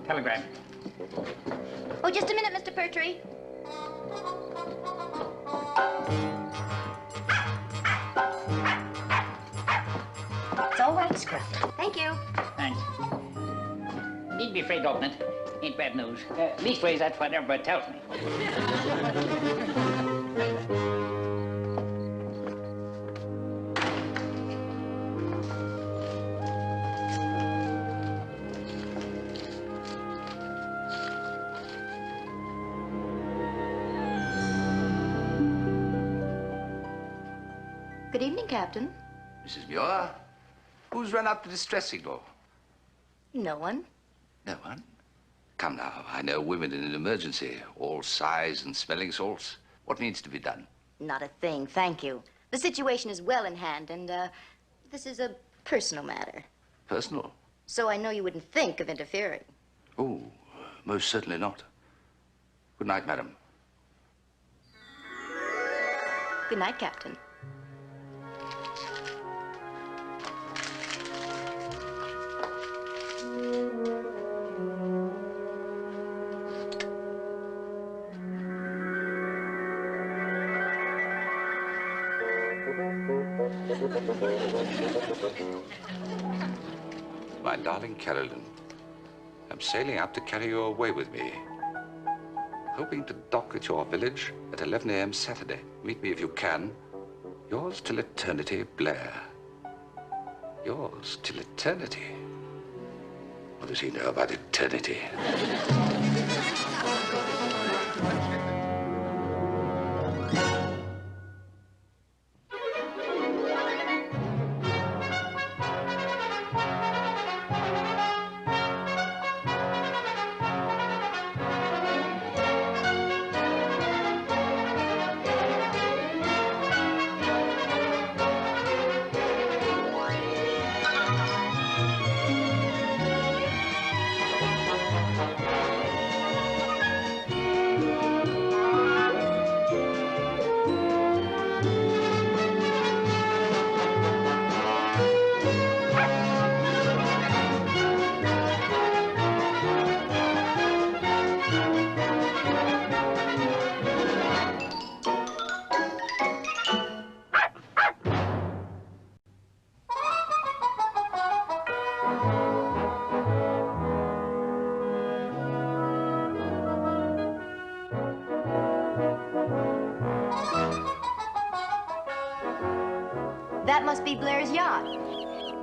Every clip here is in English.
Telegram. Oh, just a minute, Mr. Pertwee. It's all right, Scrub. Thank you. Thanks. Needn't be afraid to open it. Ain't bad news. Leastways, that's what everybody tells me. Good evening, Captain. Mrs. Muir, who's run out the distress signal? No one. No one? Come now, I know women in an emergency, all sighs and smelling salts. What needs to be done? Not a thing, thank you. The situation is well in hand, and, this is a personal matter. Personal? So I know you wouldn't think of interfering. Oh, most certainly not. Good night, madam. Good night, Captain. My darling Carolyn, I'm sailing out to carry you away with me. Hoping to dock at your village at 11 a.m. Saturday. Meet me if you can. Yours till eternity, Blair. Yours till eternity. What does he know about eternity? That must be Blair's yacht.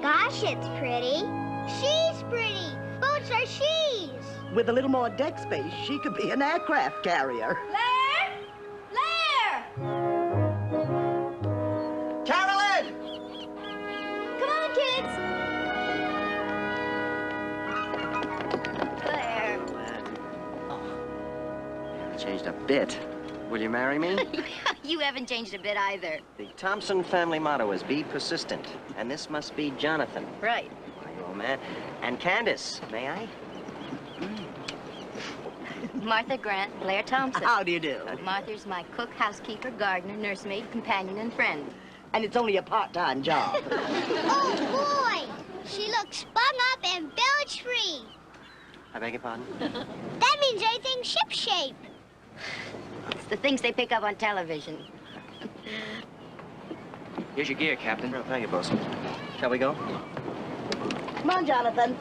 Gosh, it's pretty. She's pretty. Boats are she's. With a little more deck space, she could be an aircraft carrier. Blair! Blair! Carolyn! Come on, kids! Blair. Changed a bit. Will you marry me? You haven't changed a bit either. The Thompson family motto is be persistent. And this must be Jonathan. Right. My old man. And Candace, may I? Martha Grant, Blair Thompson. How do you do? Martha's my cook, housekeeper, gardener, nursemaid, companion, and friend. And it's only a part-time job. Oh, boy. She looks spun up and bilge free. I beg your pardon? That means everything's ship-shape. It's the things they pick up on television. Here's your gear, Captain. Oh, thank you, boss. Shall we go? Come on, Jonathan.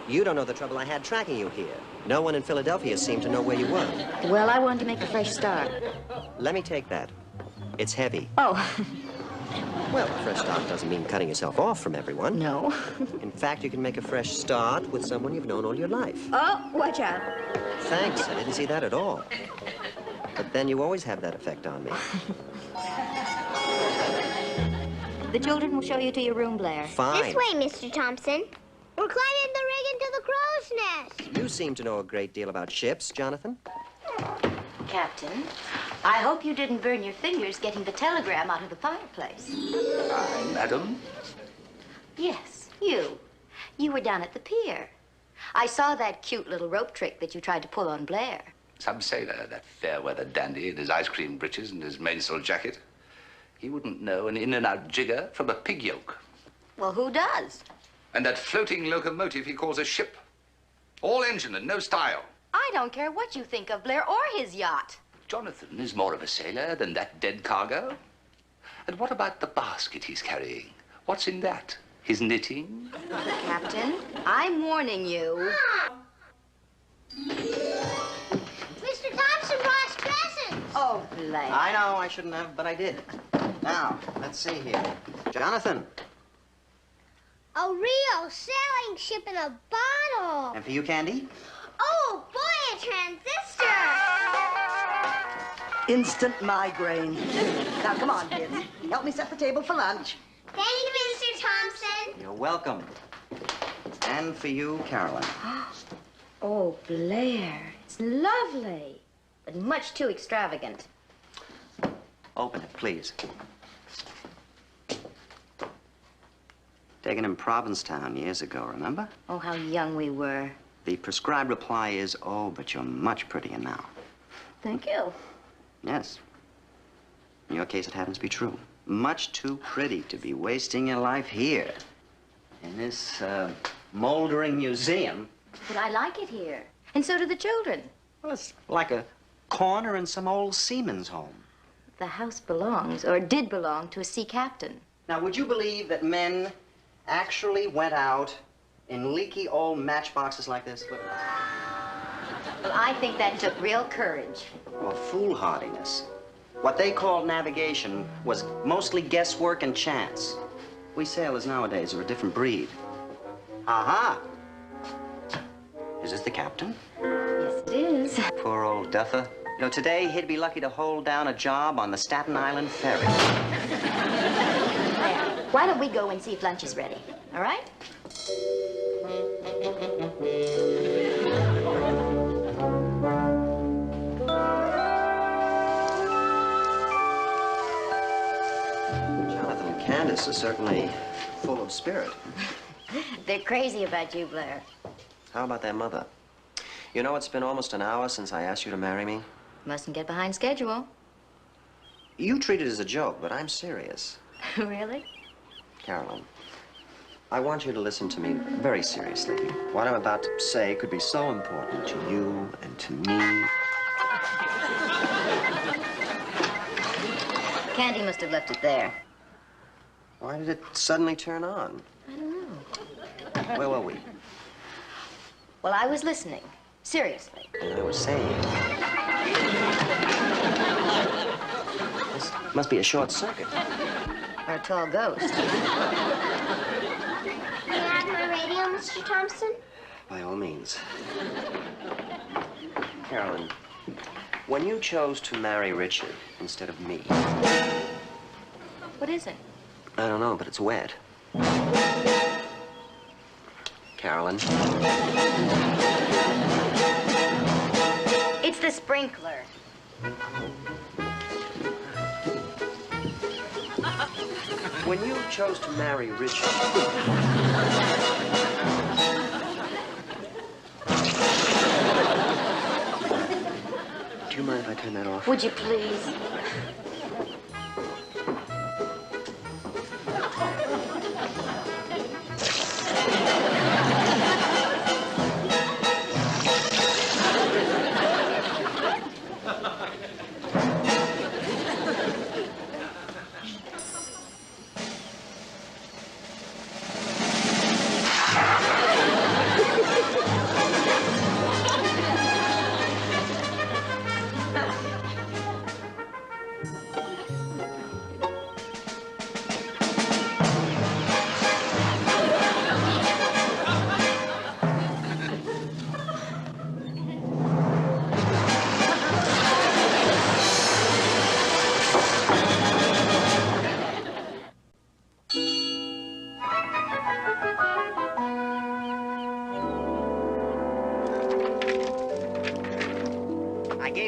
You don't know the trouble I had tracking you here. No one in Philadelphia seemed to know where you were. Well, I wanted to make a fresh start. Let me take that. It's heavy. Oh. Well, a fresh start doesn't mean cutting yourself off from everyone. No. In fact, you can make a fresh start with someone you've known all your life. Oh, watch out. Thanks, I didn't see that at all. But then you always have that effect on me. The children will show you to your room, Blair. Fine. This way, Mr. Thompson. We're climbing the rig into the crow's nest. You seem to know a great deal about ships, Jonathan. Captain, I hope you didn't burn your fingers getting the telegram out of the fireplace. Madam? Yes, you. You were down at the pier. I saw that cute little rope trick that you tried to pull on Blair. Some sailor, that fair-weather dandy in his ice cream breeches and his mainsail jacket. He wouldn't know an in-and-out jigger from a pig yoke. Well, who does? And that floating locomotive he calls a ship. All engine and no style. I don't care what you think of Blair or his yacht. Jonathan is more of a sailor than that dead cargo. And what about the basket he's carrying? What's in that? His knitting? Captain, I'm warning you. Mr. Thompson brought us presents. Oh, Blair. I know I shouldn't have, but I did. Now, let's see here. Jonathan. A real sailing ship in a bottle. And for you, Candy? Oh, boy, a transistor. Instant migraine. Now, come on, kids. Help me set the table for lunch. Thank you, Mr. Thompson. You're welcome. And for you, Carolyn. Oh, Blair, it's lovely, but much too extravagant. Open it, please. Taken in Provincetown years ago, remember? Oh, how young we were. The prescribed reply is, oh, but you're much prettier now. Thank you. Yes. In your case, it happens to be true. Much too pretty to be wasting your life here. In this, moldering museum. But I like it here, and so do the children. Well, it's like a corner in some old seaman's home. The house belongs, or did belong, to a sea captain. Now, would you believe that men actually went out in leaky old matchboxes like this? Well, I think that took real courage. Or foolhardiness. What they called navigation was mostly guesswork and chance. We sailors nowadays are a different breed. Aha! Is this the captain? Yes, it is. Poor old duffer. You know, today he'd be lucky to hold down a job on the Staten Island ferry. There. Why don't we go and see if lunch is ready, all right? Jonathan and Candace are certainly full of spirit. They're crazy about you, Blair. How about their mother? You know, it's been almost an hour since I asked you to marry me. Mustn't get behind schedule. You treat it as a joke, but I'm serious. Really? Carolyn, I want you to listen to me very seriously. What I'm about to say could be so important to you and to me. Candy must have left it there. Why did it suddenly turn on? I don't know. Where were we? Well, I was listening. Seriously. And I was saying... This must be a short circuit. Or a tall ghost. May I have my radio, Mr. Thompson? By all means. Carolyn, when you chose to marry Richard instead of me... What is it? I don't know, but it's wet. Carolyn. It's the sprinkler. When you chose to marry Richard... Do you mind if I turn that off? Would you please?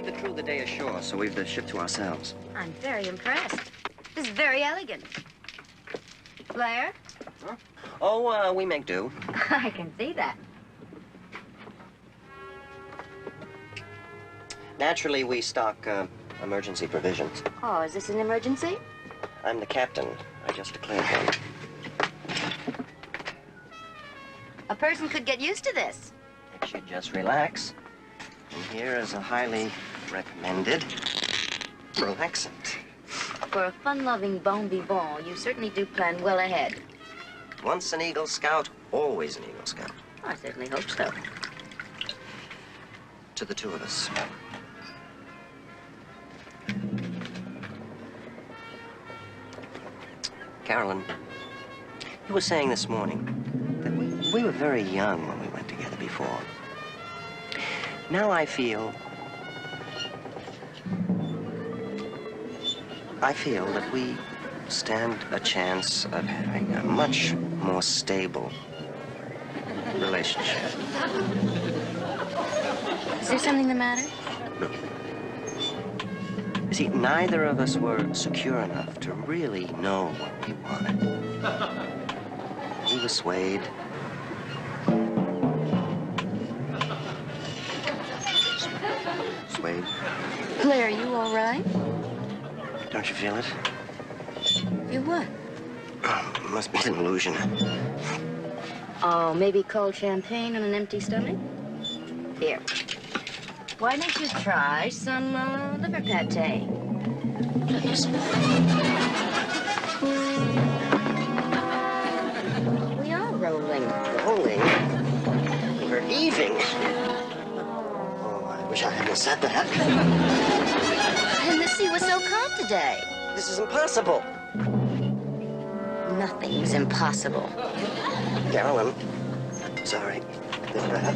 gave the crew the day ashore, so we've the ship to ourselves. I'm very impressed. This is very elegant. Blair? Huh? Oh, we make do. I can see that. Naturally, we stock emergency provisions. Oh, is this an emergency? I'm the captain. I just declared one. A person could get used to this. You should just relax. And here is a highly recommended relaxant. For a fun-loving bon vivant, you certainly do plan well ahead. Once an Eagle Scout, always an Eagle Scout. I certainly hope so. To the two of us. Carolyn, you were saying this morning that we were very young when we went together before. Now I feel that we stand a chance of having a much more stable relationship. Is there something the matter? No. You see, neither of us were secure enough to really know what we wanted. We were swayed. Swayed. Blair, are you all right? Don't you feel it? You what? Oh, must be an illusion. Oh, maybe cold champagne on an empty stomach? Here. Why don't you try some liver pate? We are rolling. Rolling? We're heaving. Oh, I wish I hadn't said that. And the sea was so calm today. This is impossible. Nothing's impossible. Carolyn, sorry. Blair?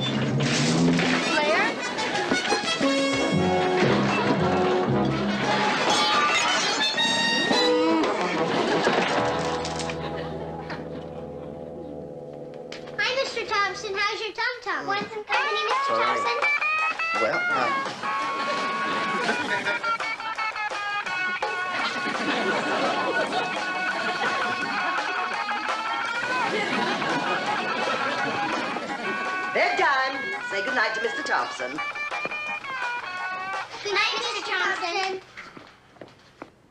Hi, Mr. Thompson. How's your tum-tum? Want some company, Mr. Sorry. Thompson? Well, Bedtime. Say goodnight to Mr. Thompson. Good night, Mr. Thompson.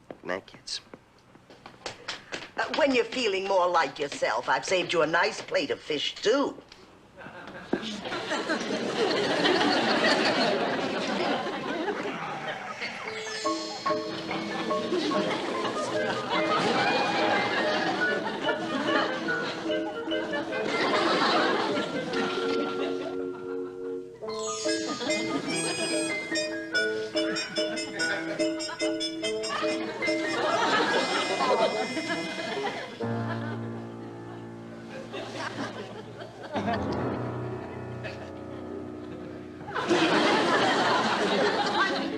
good night, kids. When you're feeling more like yourself, I've saved you a nice plate of fish stew.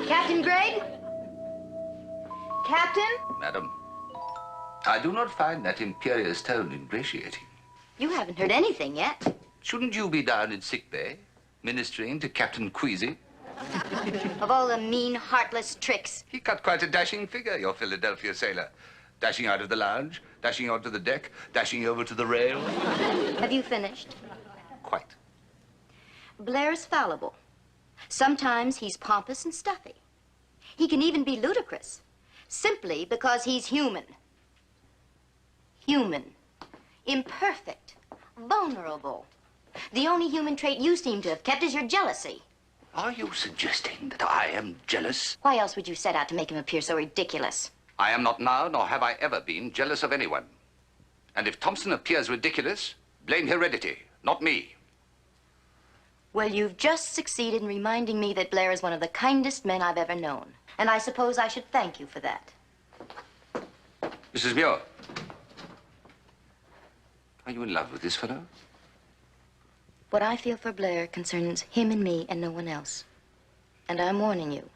Captain Gregg? Captain? Madam, I do not find that imperious tone ingratiating. You haven't heard anything yet. Shouldn't you be down in sick bay, ministering to Captain Queasy? Of all the mean, heartless tricks. He cut quite a dashing figure, your Philadelphia sailor. Dashing out of the lounge, dashing onto the deck, dashing over to the rail. Have you finished? Quite. Blair's fallible. Sometimes he's pompous and stuffy. He can even be ludicrous, simply because he's human. Human. Imperfect. Vulnerable. The only human trait you seem to have kept is your jealousy. Are you suggesting that I am jealous? Why else would you set out to make him appear so ridiculous? I am not now, nor have I ever been, jealous of anyone. And if Thompson appears ridiculous, blame heredity, not me. Well, you've just succeeded in reminding me that Blair is one of the kindest men I've ever known. And I suppose I should thank you for that. Mrs. Muir, are you in love with this fellow? What I feel for Blair concerns him and me and no one else. And I'm warning you,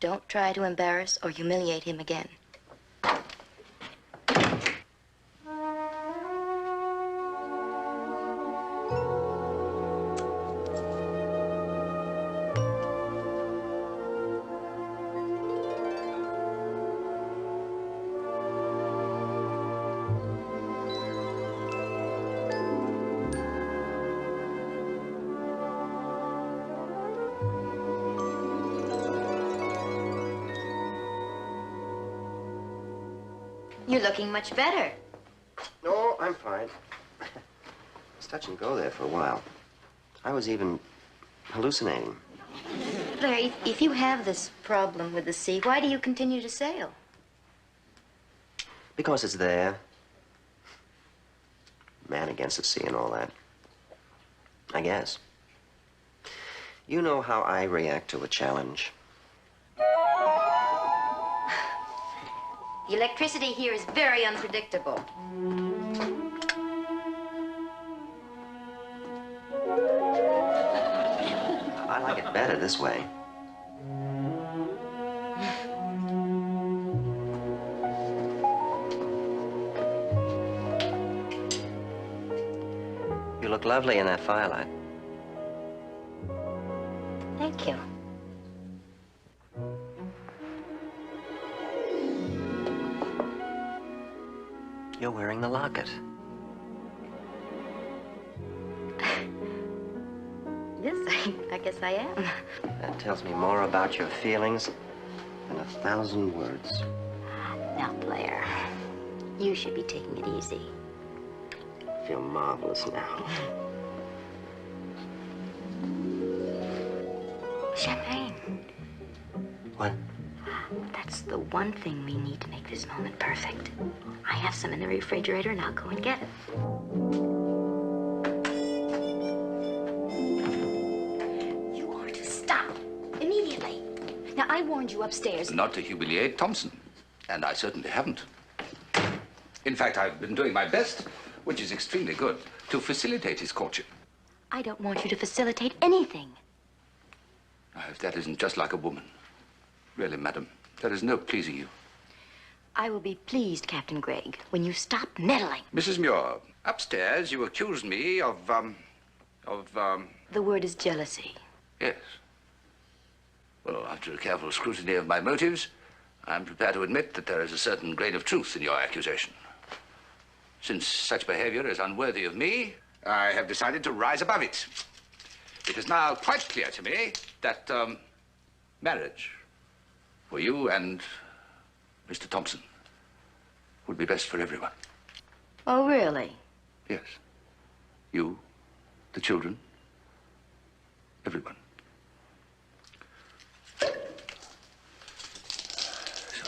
don't try to embarrass or humiliate him again. You're looking much better. No, I'm fine. It's touch and go there for a while. I was even hallucinating. Blair, if you have this problem with the sea, why do you continue to sail? Because it's there. Man against the sea and all that. I guess. You know how I react to a challenge. The electricity here is very unpredictable. I like it better this way. You look lovely in that firelight. Thank you. You're wearing the locket. Yes, I guess I am. That tells me more about your feelings than 1,000 words. Now, Blair, you should be taking it easy. I feel marvelous now. Champagne. What? That's the one thing we need to make this moment perfect. I have some in the refrigerator, and I'll go and get it. You are to stop immediately. Now, I warned you upstairs. Not to humiliate Thompson, and I certainly haven't. In fact, I've been doing my best, which is extremely good, to facilitate his courtship. I don't want you to facilitate anything. Now, if that isn't just like a woman. Really, madam, there is no pleasing you. I will be pleased, Captain Gregg, when you stop meddling. Mrs. Muir, upstairs you accused me of. The word is jealousy. Yes. Well, after a careful scrutiny of my motives, I'm prepared to admit that there is a certain grain of truth in your accusation. Since such behavior is unworthy of me, I have decided to rise above it. It is now quite clear to me that, marriage for you and Mr. Thompson would be best for everyone. Oh, really? Yes. You, the children, everyone. So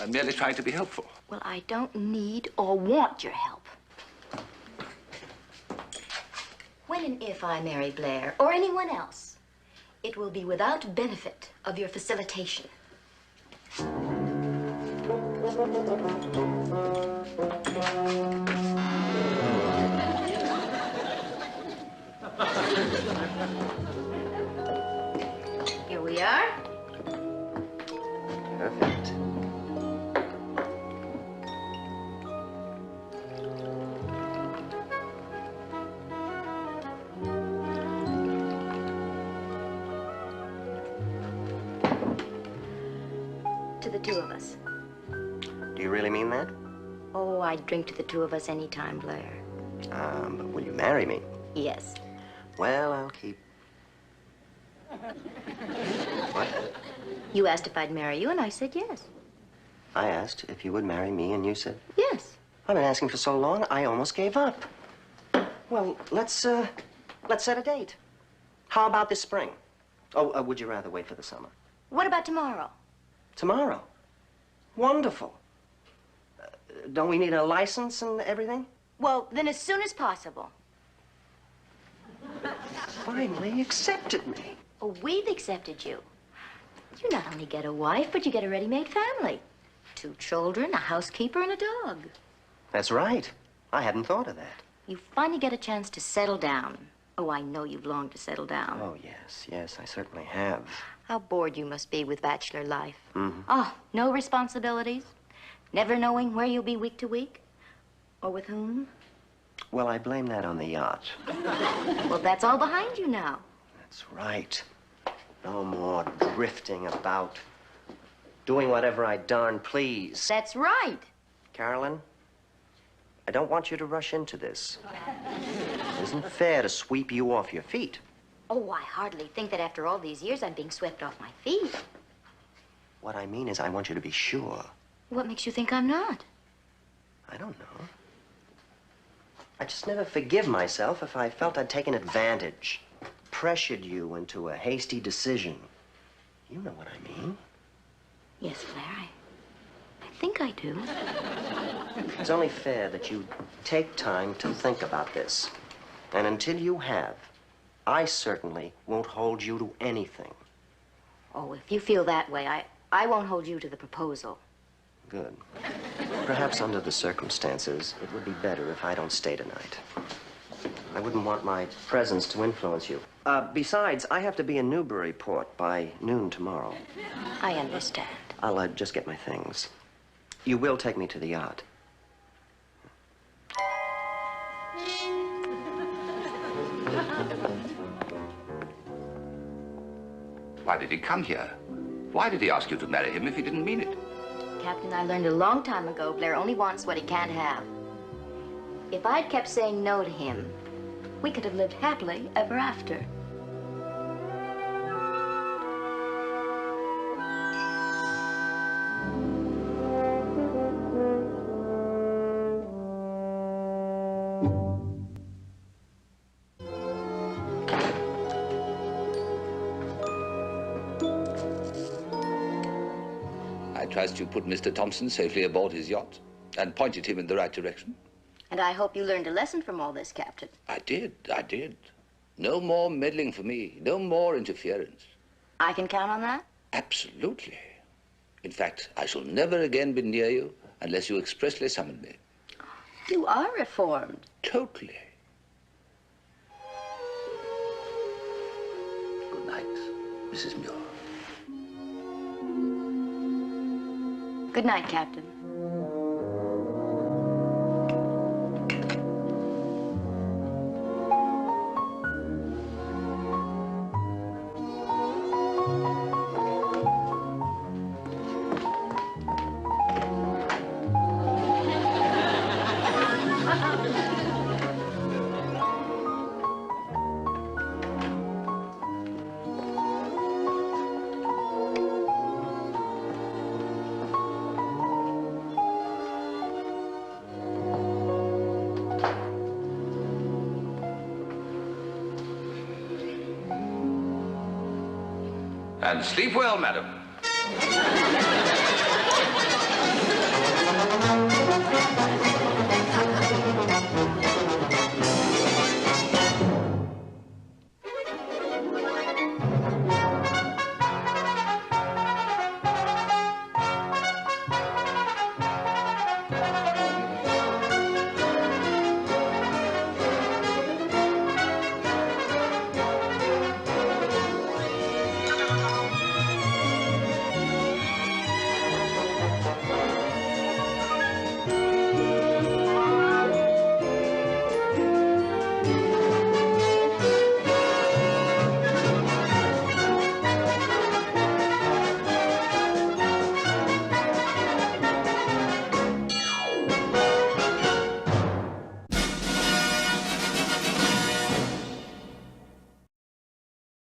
I'm merely trying to be helpful. Well, I don't need or want your help. When and if I marry Blair or anyone else, it will be without benefit of your facilitation. Here we are. Perfect. To the two of us. Do you really mean that? Oh, I'd drink to the two of us anytime, Blair. But will you marry me? Yes. Well, I'll keep... What? You asked if I'd marry you, and I said yes. I asked if you would marry me, and you said... Yes. I've been asking for so long, I almost gave up. Well, let's set a date. How about this spring? Oh, would you rather wait for the summer? What about tomorrow? Tomorrow. Wonderful. Don't we need a license and everything? Well, then as soon as possible. Finally accepted me. Oh, we've accepted you. You not only get a wife, but you get a ready-made family. 2 children, a housekeeper, and a dog. That's right. I hadn't thought of that. You finally get a chance to settle down. Oh, I know you've longed to settle down. Oh, yes, I certainly have. How bored you must be with bachelor life. Mm-hmm. Oh, no responsibilities, never knowing where you'll be week to week, or with whom. Well, I blame that on the yacht. Well, that's all behind you now. That's right. No more drifting about, doing whatever I darn please. That's right. Carolyn, I don't want you to rush into this. It isn't fair to sweep you off your feet. Oh, I hardly think that after all these years I'm being swept off my feet. What I mean is I want you to be sure. What makes you think I'm not? I don't know. I just never forgive myself if I felt I'd taken advantage, pressured you into a hasty decision. You know what I mean. Yes, Blair, I think I do. It's only fair that you take time to think about this. And until you have, I certainly won't hold you to anything. Oh, if you feel that way, I won't hold you to the proposal. Good. Perhaps under the circumstances, it would be better if I don't stay tonight. I wouldn't want my presence to influence you. Besides, I have to be in Newburyport by noon tomorrow. I understand. I'll just get my things. You will take me to the yacht. Why did he come here? Why did he ask you to marry him if he didn't mean it? Captain, I learned a long time ago, Blair only wants what he can't have. If I'd kept saying no to him, we could have lived happily ever after. I trust you put Mr. Thompson safely aboard his yacht and pointed him in the right direction. And I hope you learned a lesson from all this, Captain. I did. No more meddling for me. No more interference. I can count on that? Absolutely. In fact, I shall never again be near you unless you expressly summon me. You are reformed. Totally. Good night, Mrs. Muir. Good night, Captain. And sleep well, madam.